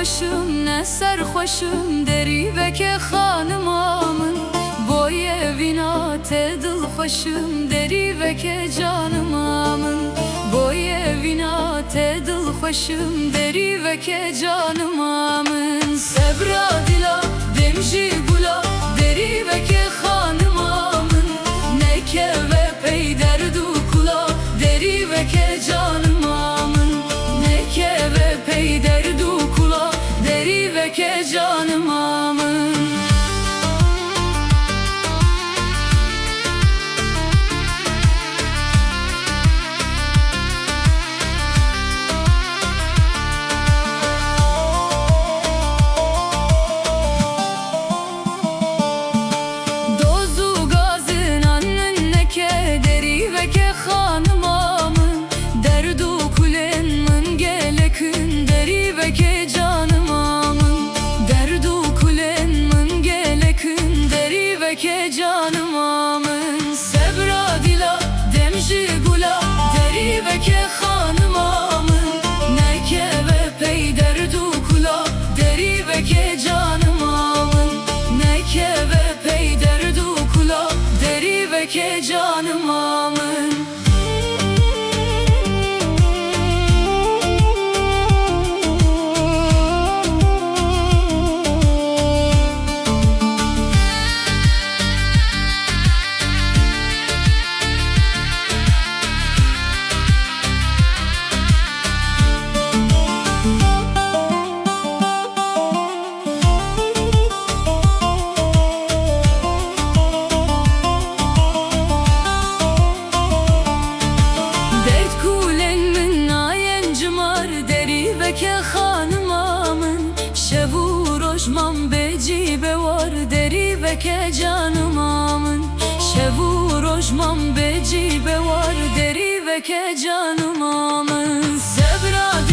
sarhoşum, ne sarhoşum deri ve ke hanımamın. Boy evina te dilhoşum deri ve ke canımamın. Boy evina te dilhoşum deri ve ke canımamın. Sebra dila demji gula deri ve ke hanımamın. Neke ve peyder dukula deri ve ke canımamın. Neke ve peyder dukula deri ve ke canımamın. Ke canımamın sebra dila demji gula deri ve ke hanımamın. Neke ve peyder dukula deri ve ke canımamın. Neke ve peyder dukula deri ve ke canımamın. Ke hanımamın şevu rojman becibe var deri ve ke canımamın. Şevu rojman becibe var deri ve ke canımamın. Sebra